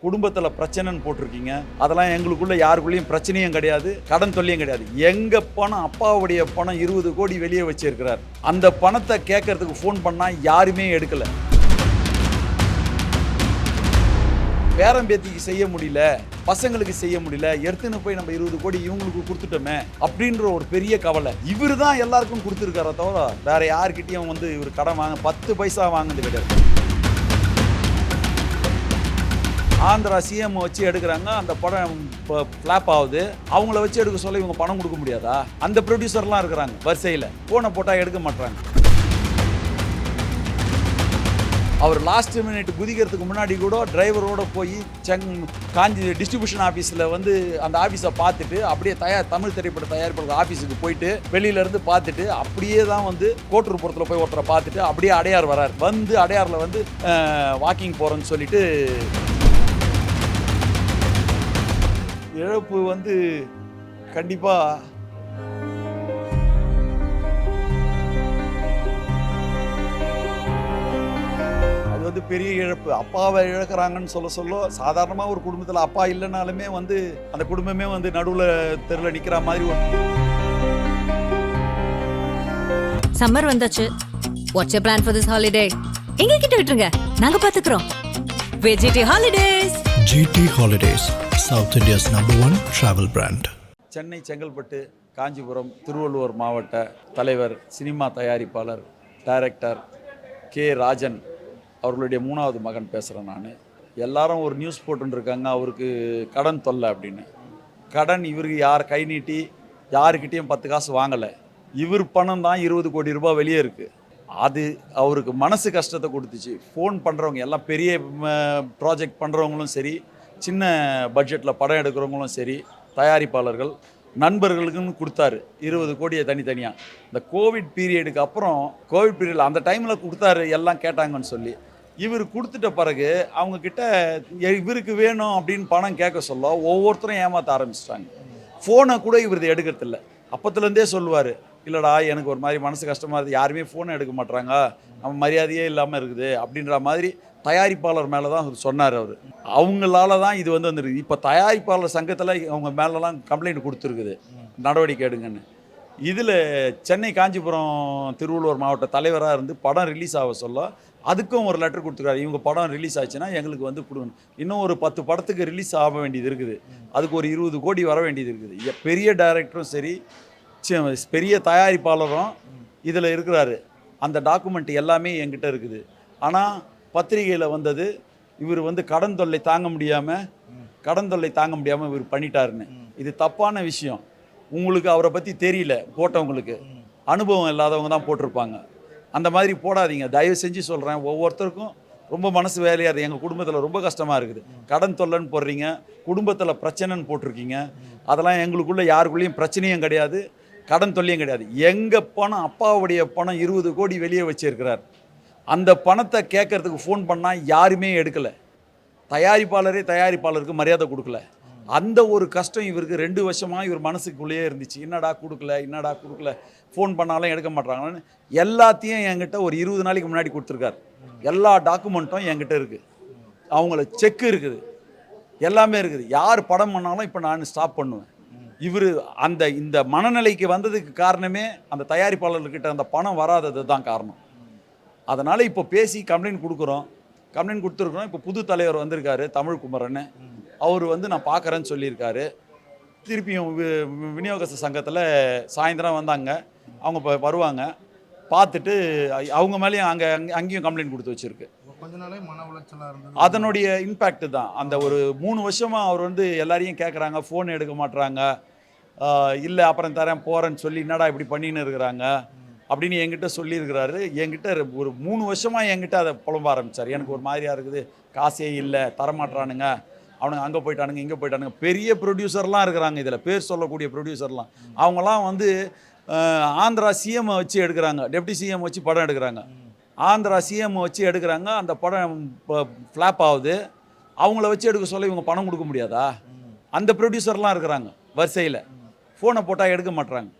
குடும்பத்தில் பிரச்சனைன்னு போட்டிருக்கீங்க. அதெல்லாம் எங்களுக்குள்ள யாருக்குள்ளேயும் பிரச்சனையும் கிடையாது, கடன் தொல்லையும் கிடையாது. எங்க பணம், அப்பாவுடைய பணம் 20 கோடி வெளியே வச்சிருக்கிறார். அந்த பணத்தை கேட்கறதுக்கு ஃபோன் பண்ணா யாருமே எடுக்கல. பேரம்பேத்திக்கு செய்ய முடியல, பசங்களுக்கு செய்ய முடியல, எடுத்துன்னு போய் நம்ம 20 கோடி இவங்களுக்கு கொடுத்துட்டோமே அப்படின்ற ஒரு பெரிய கவலை. இவர் தான் எல்லாருக்கும் கொடுத்துருக்கார தவிர வேற யாருக்கிட்டையும் வந்து இவர் கடன் வாங்க 10 பைசா வாங்கினது கிடையாது. ஆந்திரா சிஎம் வச்சு எடுக்கிறாங்க, அந்த படம் ஃப்ளாப் ஆகுது. அவங்கள வச்சு எடுக்க சொல்ல இவங்க பணம் கொடுக்க முடியாதா? அந்த ப்ரொடியூசர்லாம் இருக்கிறாங்க வரிசையில், ஃபோனை போட்டால் எடுக்க மாட்டாங்க. அவர் லாஸ்ட் மினிட் குதிக்கிறதுக்கு முன்னாடி கூட டிரைவரோட போய் காஞ்சி டிஸ்ட்ரிபியூஷன் ஆஃபீஸில் வந்து அந்த ஆஃபீஸை பார்த்துட்டு அப்படியே தமிழ் திரைப்பட தயாரிப்பாளர் ஆஃபீஸுக்கு போயிட்டு வெளியிலேருந்து பார்த்துட்டு அப்படியே தான் வந்து கோட்டூர்புரத்தில் போய் ஒருத்தரை பார்த்துட்டு அப்படியே அடையார் வரார். வந்து அடையாரில் வந்து வாக்கிங் போகிறேன்னு சொல்லிட்டு இழப்பு வந்து கண்டிப்பாக வந்து பெரிய இழப்பு. அப்பாவை இழக்கிறாங்கன்னு சொல்ல சாதாரணமாக ஒரு குடும்பத்தில் அப்பா இல்லைனாலுமே வந்து அந்த குடும்பமே வந்து நடுவில் தெருவில் நிற்கிற மாதிரி ஒரு சம்மர் வந்தாச்சு. What's your plan for this holiday? எங்க கிட்ட விட்டுருங்க, நாங்க பாத்துக்கிறோம். GT Holidays. GT Holidays, South India's #1 travel brand. Chennai, Chengalpattu, Kanchipuram, Tiruvallur மாவட்ட தலைவர், சினிமா தயாரிப்பாளர், டைரக்டர் கே. ராஜன் அவர்களுடைய 3வது மகன் பேசுகிறேன் நான். எல்லாரும் ஒரு நியூஸ் போட்டுருக்காங்க அவருக்கு கடன் தொல்லை அப்படின்னு. கடன் இவருக்கு யார் கை நீட்டி யாருக்கிட்டேயும் 10 காசு வாங்கலை. இவர் பணம் தான் 20 கோடி ரூபாய் வெளியே இருக்குது. அது அவருக்கு மனசு கஷ்டத்தை கொடுத்துச்சு. ஃபோன் பண்ணுறவங்க எல்லாம் பெரிய ப்ராஜெக்ட் பண்ணுறவங்களும் சரி, சின்ன பட்ஜெட்டில் படம் எடுக்கிறவங்களும் சரி, தயாரிப்பாளர்கள் நண்பர்களுக்குன்னு கொடுத்தாரு 20 கோடியை தனித்தனியாக. இந்த கோவிட் பீரியடுக்கு அப்புறம் கோவிட் பீரியடில் அந்த டைமில் கொடுத்தாரு, எல்லாம் கேட்டாங்கன்னு சொல்லி. இவர் கொடுத்துட்ட பிறகு அவங்கக்கிட்ட இவருக்கு வேணும் அப்படின்னு பணம் கேட்க சொல்ல ஒவ்வொருத்தரும் ஏமாற்ற ஆரம்பிச்சிட்டாங்க. ஃபோனை கூட இவர் எடுக்கிறதில்ல. அப்போத்துலேருந்தே சொல்லுவார், இல்லைடா எனக்கு ஒரு மாதிரி மனசு கஷ்டமாக இருக்குது, யாருமே ஃபோனை எடுக்க மாட்டாங்க, நம்ம மரியாதையே இல்லாமல் இருக்குது அப்படின்ற மாதிரி தயாரிப்பாளர் மேலே தான் சொன்னார் அவர். அவங்களால தான் இது வந்து வந்துருக்கு. இப்போ தயாரிப்பாளர் சங்கத்தில் அவங்க மேலெலாம் கம்ப்ளைண்ட் கொடுத்துருக்குது, நடவடிக்கை எடுங்கன்னு. இதில் சென்னை, காஞ்சிபுரம், திருவள்ளூர் மாவட்ட தலைவராக இருந்து படம் ரிலீஸ் ஆக சொல்ல அதுக்கும் ஒரு லெட்டர் கொடுத்துருக்காரு. இவங்க படம் ரிலீஸ் ஆச்சுன்னா எங்களுக்கு வந்து கொடுக்கணும். இன்னும் ஒரு 10 படத்துக்கு ரிலீஸ் ஆக வேண்டியது இருக்குது, அதுக்கு ஒரு 20 கோடி வர வேண்டியது இருக்குது. பெரிய டைரக்டரும் சரி, பெரிய தயாரிப்பாளரும் இதில் இருக்கிறாரு. அந்த டாக்குமெண்ட் எல்லாமே என்கிட்ட இருக்குது. ஆனால் பத்திரிகையில் வந்தது இவர் வந்து கடன் தொல்லை தாங்க முடியாமல் இவர் பண்ணிட்டாருன்னு. இது தப்பான விஷயம். உங்களுக்கு அவரை பற்றி தெரியல, போட்டவங்களுக்கு அனுபவம் இல்லாதவங்க தான் போட்டிருப்பாங்க. அந்த மாதிரி போடாதீங்க, தயவு செஞ்சு சொல்கிறேன். ஒவ்வொருத்தருக்கும் ரொம்ப மனசு வேலையாக இருக்குது. எங்கள் குடும்பத்தில் ரொம்ப கஷ்டமாக இருக்குது. கடன் தொல்லைன்னு போடுறீங்க, குடும்பத்தில் பிரச்சனைன்னு போட்டிருக்கீங்க. அதெல்லாம் எங்களுக்குள்ள யாருக்குள்ளேயும் பிரச்சனையும் கிடையாது, கடன் தொல்லையும் கிடையாது. எங்கள் பணம், அப்பாவுடைய பணம் 20 கோடி வெளியே வச்சிருக்கிறார். அந்த பணத்தை கேட்கறதுக்கு ஃபோன் பண்ணால் யாருமே எடுக்கலை. தயாரிப்பாளருக்கு மரியாதை கொடுக்கல. அந்த ஒரு கஷ்டம் இவருக்கு 2 வருஷமாக இவர் மனசுக்குள்ளேயே இருந்துச்சு. என்னடா கொடுக்கல, ஃபோன் பண்ணாலும் எடுக்க மாட்டாங்கன்னு எல்லாத்தையும் என்கிட்ட ஒரு 20 நாளைக்கு முன்னாடி கொடுத்துருக்காரு. எல்லா டாக்குமெண்ட்டும் என்கிட்ட இருக்குது, அவங்கள செக்கு இருக்குது, எல்லாமே இருக்குது. யார் படம் பண்ணாலும் இப்போ நான் ஸ்டாப் பண்ணுவேன். இவர் இந்த மனநிலைக்கு வந்ததுக்கு காரணமே அந்த தயாரிப்பாளர்கிட்ட அந்த பணம் வராதது தான் காரணம். அதனால் இப்போ பேசி கம்ப்ளைண்ட் கொடுத்துருக்குறோம். இப்போ புது தலைவர் வந்திருக்காரு, தமிழ் குமரன். அவர் வந்து நான் பார்க்குறேன்னு சொல்லியிருக்காரு. திருப்பியும் விநியோகஸ்த சங்கத்தில் சாயந்தரம் வந்தாங்க, அவங்க இப்போ வருவாங்க. பார்த்துட்டு அவங்க மேலேயும் அங்கேயும் கம்ப்ளைண்ட் கொடுத்து வச்சுருக்கு. கொஞ்ச நாளே மன உளைச்சலாக இருந்தது. அதனுடைய இம்பேக்ட் தான். அந்த ஒரு 3 வருஷமாக அவர் வந்து எல்லாரையும் கேட்குறாங்க, ஃபோன் எடுக்க மாட்டுறாங்க, இல்லை அப்புறம் தரேன் போகிறேன்னு சொல்லி என்னடா இப்படி பண்ணின்னு இருக்கிறாங்க அப்படின்னு என்கிட்ட சொல்லியிருக்கிறாரு. என்கிட்ட ஒரு 3 வருஷமாக என்கிட்ட அதை புலம்ப ஆரம்பித்தார். எனக்கு ஒரு மாதிரியாக இருக்குது, காசே இல்லை, தரமாட்டுறானுங்க, அவனுங்க அங்கே போயிட்டானுங்க இங்கே போயிட்டானுங்க. பெரிய ப்ரொடியூசர்லாம் இருக்கிறாங்க, இதில் பேர் சொல்லக்கூடிய ப்ரொடியூசர்லாம். அவங்களாம் வந்து ஆந்திரா சிஎம் வச்சு எடுக்கிறாங்க, டெப்டி சிஎம் வச்சு படம் எடுக்கிறாங்க. ஆந்திரா சிஎம் வச்சு எடுக்கிறாங்க, அந்த படம் ஃப்ளாப் ஆகுது. அவங்கள வச்சு எடுக்க சொல்ல இவங்க பணம் கொடுக்க முடியாதா? அந்த ப்ரொடியூசர்லாம் இருக்கிறாங்க வரிசையில், ஃபோனை போட்டால் எடுக்க மாட்டுறாங்க.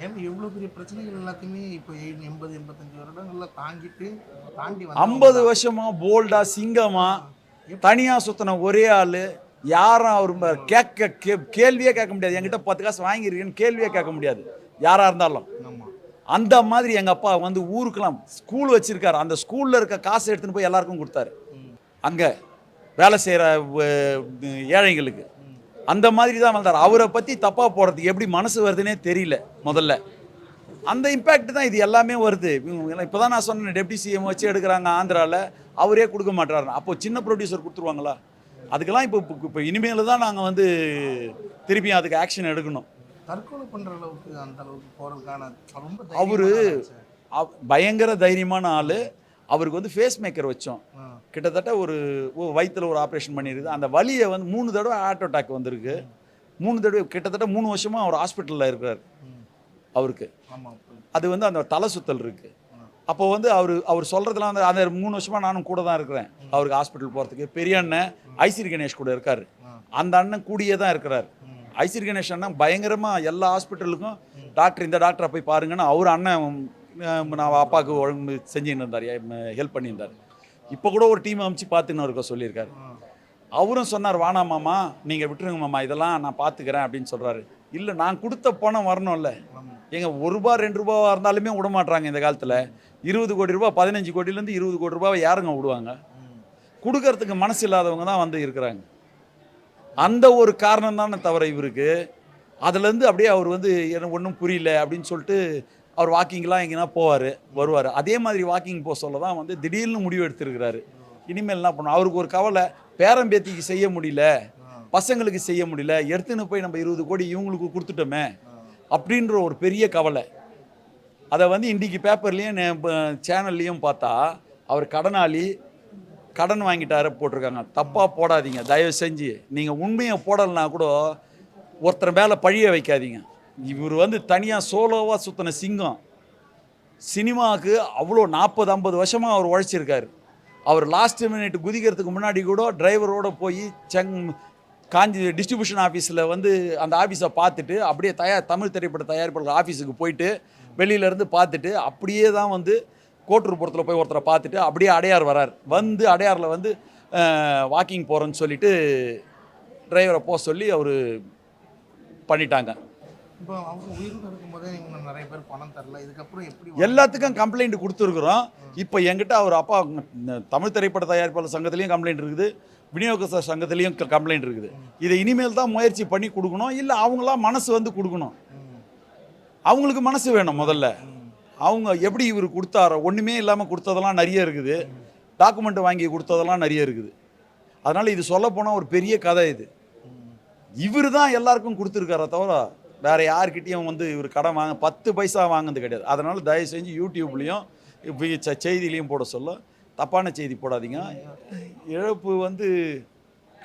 ஏன்னா எவ்வளோ பெரிய பிரச்சனைகள் எல்லாத்தையுமே இப்போ 80-85 வருடங்கள்ல தாண்டி 50 வருஷமாக போல்டாக சிங்கமாக தனியாக சுற்றின ஒரே ஆள், யாரும் அவர் கேள்வியே கேட்க முடியாது. என்கிட்ட 10 காசு வாங்கியிருக்கேன்னு கேள்வியே கேட்க முடியாது யாராக இருந்தாலும். ஆமாம். அந்த மாதிரி எங்கள் அப்பா வந்து ஊருக்கெல்லாம் ஸ்கூல் வச்சுருக்காரு. அந்த ஸ்கூலில் இருக்க காசை எடுத்துன்னு போய் எல்லாருக்கும் கொடுத்தாரு, அங்கே வேலை செய்கிற ஏழைங்களுக்கு. அந்த மாதிரி தான் வந்தார். அவரை பற்றி தப்பாக போடுறதுக்கு எப்படி மனசு வருதுன்னே தெரியல முதல்ல. அந்த இம்பேக்ட் தான் இது எல்லாமே வருது. இப்போ தான் நான் சொன்னேன், டெப்டி சிஎம் வச்சு எடுக்கிறாங்க ஆந்திராவில், அவரே கொடுக்க மாட்டாரு. அப்போ சின்ன ப்ரொடியூசர் கொடுத்துருவாங்களா? அதுக்கெல்லாம் இப்போ இனிமேல் தான் நாங்கள் வந்து திருப்பியும் அதுக்கு ஆக்ஷன் எடுக்கணும். தற்கொலை பண்ணுற அளவுக்கு அந்த அளவுக்கு போகிறதுக்கான ரொம்ப அவரு பயங்கர தைரியமான ஆள். அவருக்கு வந்து ஃபேஸ் மேக்கர் வச்சோம். கிட்டத்தட்ட ஒரு வயிற்றில் ஒரு ஆப்ரேஷன் பண்ணியிருக்கு. அந்த வலியை வந்து 3 தடவை ஹார்ட் அட்டாக் வந்திருக்கு. 3 தடவை கிட்டத்தட்ட 3 வருஷமாக அவர் ஹாஸ்பிட்டலில் இருக்கிறார். அவருக்கு அது வந்து அந்த தலை சுத்தல் இருக்குது. அப்போ வந்து அவர் சொல்கிறதுலாம் வந்து அந்த 3 வருஷமாக நானும் கூட தான் இருக்கிறேன் அவருக்கு ஹாஸ்பிட்டல் போகிறதுக்கு. பெரிய அண்ணன் ஐசிரி கணேஷ் கூட இருக்கார். அந்த அண்ணன் கூடியே தான் இருக்கிறார். ஐசிரி கணேஷ் அண்ணன் பயங்கரமாக எல்லா ஹாஸ்பிட்டலுக்கும் டாக்டர் இந்த டாக்டரை போய் பாருங்கன்னு அவர் அண்ணன் நான் அப்பாவுக்கு ஒழுங்கு செஞ்சுன்னு இருந்தார், ஹெல்ப் பண்ணியிருந்தார். இப்போ கூட ஒரு டீம் அமைச்சு பார்த்துன்னு இருக்க சொல்லியிருக்காரு. அவரும் சொன்னார், வானா மாமா நீங்கள் விட்டுருங்க மாமா, இதெல்லாம் நான் பார்த்துக்கிறேன் அப்படின்னு சொல்கிறாரு. இல்லை, நான் கொடுத்த பணம் வரணும்ல. எங்க ₹1 ₹2 இருந்தாலுமே விட மாட்டாங்க இந்த காலத்தில். 20 கோடி ரூபாய், 15 கோடியிலேருந்து 20 கோடி ரூபாவை யாருங்க விடுவாங்க? கொடுக்கறதுக்கு மனசு இல்லாதவங்க தான் வந்து இருக்கிறாங்க. அந்த ஒரு காரணம் தானே தவிர இவருக்கு அதுலேருந்து அப்படியே அவர் வந்து எனக்கு ஒன்றும் புரியல அப்படின்னு சொல்லிட்டு அவர் வாக்கிங்லாம் எங்கேனா போவார் வருவார். அதே மாதிரி வாக்கிங் போக சொல்ல தான் வந்து திடீர்னு முடிவு எடுத்துருக்கிறாரு. இனிமேல் என்ன பண்ணும்? அவருக்கு ஒரு கவலை, பேரம்பேத்திக்கு செய்ய முடியல, பசங்களுக்கு செய்ய முடியல, எடுத்துன்னு போய் நம்ம 20 கோடி இவங்களுக்கு கொடுத்துட்டோமே அப்படின்ற ஒரு பெரிய கவலை. அதை வந்து இன்றைக்கி பேப்பர்லேயும் சேனல்லையும் பார்த்தா அவர் கடனாளி, கடன் வாங்கிட்டார போட்டிருக்காங்க. தப்பாக போடாதீங்க தயவு செஞ்சு. நீங்கள் உண்மையை போடலைன்னா கூட ஒருத்தர் மேலே பழிய வைக்காதீங்க. இவர் வந்து தனியாக சோலோவாக சுற்றின சிங்கம். சினிமாவுக்கு அவ்வளோ 40-50 வருஷமாக அவர் உழைச்சிருக்காரு. அவர் லாஸ்ட் மினிட் குதிக்கிறதுக்கு முன்னாடி கூட டிரைவரோடு போய் காஞ்சி டிஸ்ட்ரிபியூஷன் ஆஃபீஸில் வந்து அந்த ஆஃபீஸை பார்த்துட்டு அப்படியே தமிழ் திரைப்பட தயாரிப்பாளர் ஆஃபீஸுக்கு போயிட்டு வெளியிலேருந்து பார்த்துட்டு அப்படியே தான் வந்து கோட்டூர்புரத்தில் போய் ஒருத்தரை பார்த்துட்டு அப்படியே அடையார் வரார். வந்து அடையாரில் வந்து வாக்கிங் போகிறேன்னு சொல்லிவிட்டு டிரைவரை போக சொல்லி அவர் பண்ணிட்டாங்க. இப்போ அவங்க உயிரோடு இருக்கும்போதே இவங்க நிறைய பேர் பணம் தரல, இதுக்கப்புறம் எப்படி? எல்லாத்துக்கும் கம்ப்ளைண்ட் கொடுத்துருக்குறோம். இப்போ என்கிட்ட அவர் அப்பா தமிழ் திரைப்பட தயாரிப்பாளர் சங்கத்துலேயும் கம்ப்ளைண்ட் இருக்குது, விநியோகஸ்தர் சங்கத்துலேயும் கம்ப்ளைண்ட் இருக்குது. இதை இனிமேல் தான் முயற்சி பண்ணி கொடுக்கணும். இல்லை அவங்களாம் மனசு வந்து கொடுக்கணும். அவங்களுக்கு மனசு வேணும் முதல்ல. அவங்க எப்படி இவர் கொடுத்தாரோ, ஒன்றுமே இல்லாமல் கொடுத்ததெல்லாம் நிறைய இருக்குது, டாக்குமெண்ட் வாங்கி கொடுத்ததெல்லாம் நிறைய இருக்குது. அதனால் இது சொல்லப்போனால் ஒரு பெரிய கதை. இவர் தான் எல்லாருக்கும் கொடுத்துருக்கார தவிர வேறு யார்கிட்டையும் வந்து இவர் கடன் 10 பைசா வாங்கினது கிடையாது. அதனால் தயவு செஞ்சு யூடியூப்லேயும் செய்திலையும் போட சொல்ல தப்பான செய்தி போடாதீங்க. இழப்பு வந்து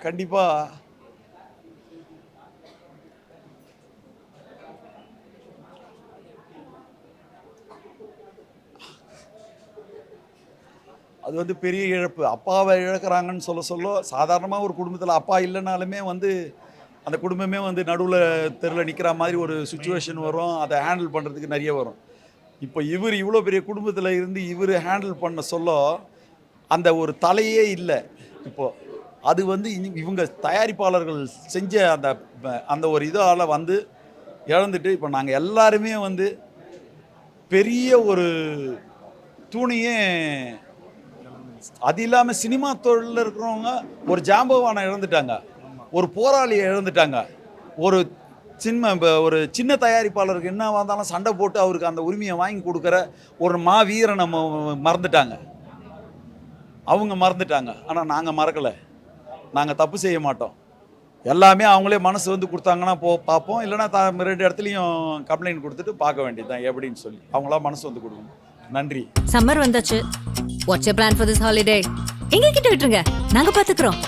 கண்டிப்பாக அது வந்து பெரிய இழப்பு. அப்பாவை இழக்கிறாங்கன்னு சொல்ல சாதாரணமாக ஒரு குடும்பத்தில் அப்பா இல்லைனாலுமே வந்து அந்த குடும்பமே வந்து நடுவில் தெருவில் நிற்கிற மாதிரி ஒரு சுச்சுவேஷன் வரும். அதை ஹேண்டில் பண்ணுறதுக்கு நிறைய வரும். இப்போ இவர் இவ்வளோ பெரிய குடும்பத்தில் இருந்து இவர் ஹேண்டில் பண்ண சொல்ல அந்த ஒரு தலையே இல்லை. இப்போது அது வந்து இவங்க தயாரிப்பாளர்கள் செஞ்ச அந்த ஒரு இதால் வந்து இழந்துட்டு இப்போ நாங்கள் எல்லாருமே வந்து பெரிய ஒரு தூணையே. அது இல்லாமல் சினிமா தொழிலில் இருக்கிறவங்க ஒரு ஜாம்பவானை இழந்துட்டாங்க, ஒரு போராளியை இழந்துட்டாங்க, ஒரு சின்ன தயாரிப்பாளருக்கு என்ன வந்தாலும் சண்டை போட்டு அவருக்கு அந்த உரிமையை வாங்கி கொடுக்குற ஒரு மாவீரை நம்ம மறந்துட்டாங்க. அவங்க மறந்துட்டாங்க. ஆனால் நாங்கள் மறக்கலை. நாங்கள் தப்பு செய்ய மாட்டோம். எல்லாமே அவங்களே மனசு வந்து கொடுத்தாங்கன்னா பார்ப்போம். இல்லைனா 2 இடத்துலையும் கம்ப்ளைண்ட் கொடுத்துட்டு பார்க்க வேண்டியது தான் எப்படின்னு சொல்லி அவங்களா மனசு வந்து கொடுக்கணும். நன்றி. சம்மர் வந்தாச்சு. What's your plan for this holiday? எங்க கிட்ட விட்டுருங்க, நாங்க பாத்துக்கிறோம்.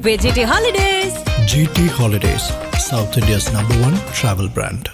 VGT Holidays. GT Holidays, South India's #1 travel brand.